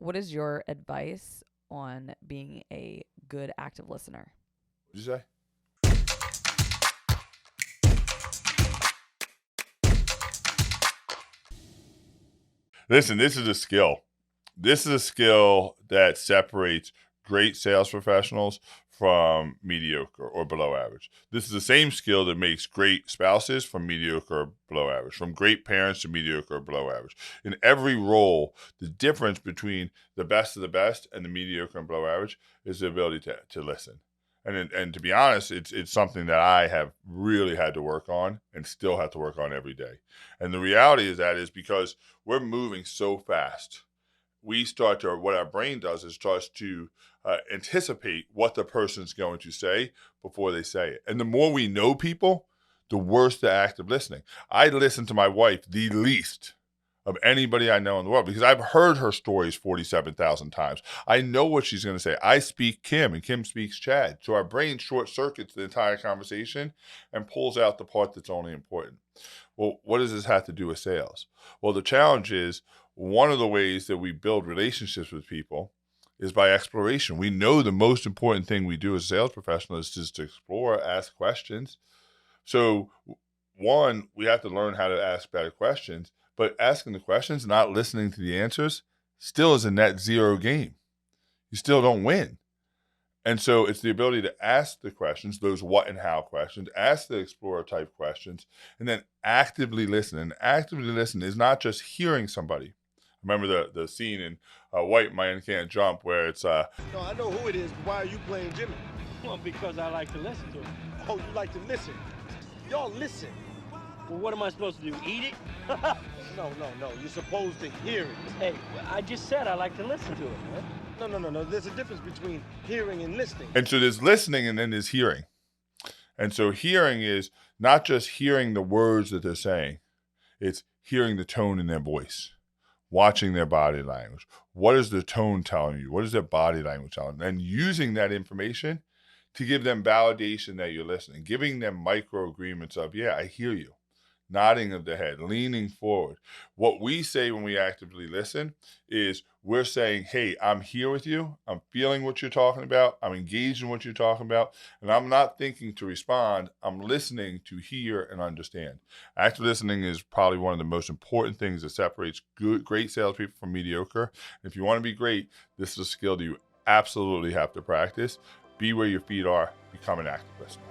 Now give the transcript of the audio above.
What is your advice on being a good active listener? What'd you say? Listen, this is a skill. This is a skill that separates great sales professionals from mediocre or below average. This is the same skill that makes great spouses from mediocre or below average, from great parents to mediocre or below average. In every role, the difference between the best of the best and the mediocre and below average is the ability to listen. And to be honest, it's something that I have really had to work on and still have to work on every day. And the reality is because we're moving so fast. We start to, what our brain does is starts to anticipate what the person's going to say before they say it. And the more we know people, the worse the active listening. I listen to my wife the least of anybody I know in the world because I've heard her stories 47,000 times. I know what she's going to say. I speak Kim and Kim speaks Chad. So our brain short circuits the entire conversation and pulls out the part that's only important. Well, what does this have to do with sales? Well, the challenge is one of the ways that we build relationships with people is by exploration. We know the most important thing we do as a sales professional is just to explore, ask questions. So, one, we have to learn how to ask better questions, but asking the questions, not listening to the answers, still is a net zero game. You still don't win. And so it's the ability to ask the questions, those what and how questions, ask the explorer type questions, and then actively listen. And actively listen is not just hearing somebody. Remember the scene in White Man Can't Jump where it's No, I know who it is. But why are you playing Jimmy? Well, because I like to listen to it. Oh, you like to listen. Y'all listen. Well, what am I supposed to do? Eat it? No. You're supposed to hear it. Hey, I just said I like to listen to it, man. No. There's a difference between hearing and listening. and so there's listening and then there's hearing. And so hearing is not just hearing the words that they're saying, it's hearing the tone in their voice, watching their body language. What is the tone telling you? What is their body language telling them? And using that information to give them validation that you're listening, giving them micro agreements of, yeah, I hear you, nodding of the head, leaning forward. What we say when we actively listen is we're saying, hey, I'm here with you. I'm feeling what you're talking about. I'm engaged in what you're talking about. And I'm not thinking to respond. I'm listening to hear and understand. Active listening is probably one of the most important things that separates great salespeople from mediocre. If you want to be great, this is a skill that you absolutely have to practice. Be where your feet are. Become an active listener.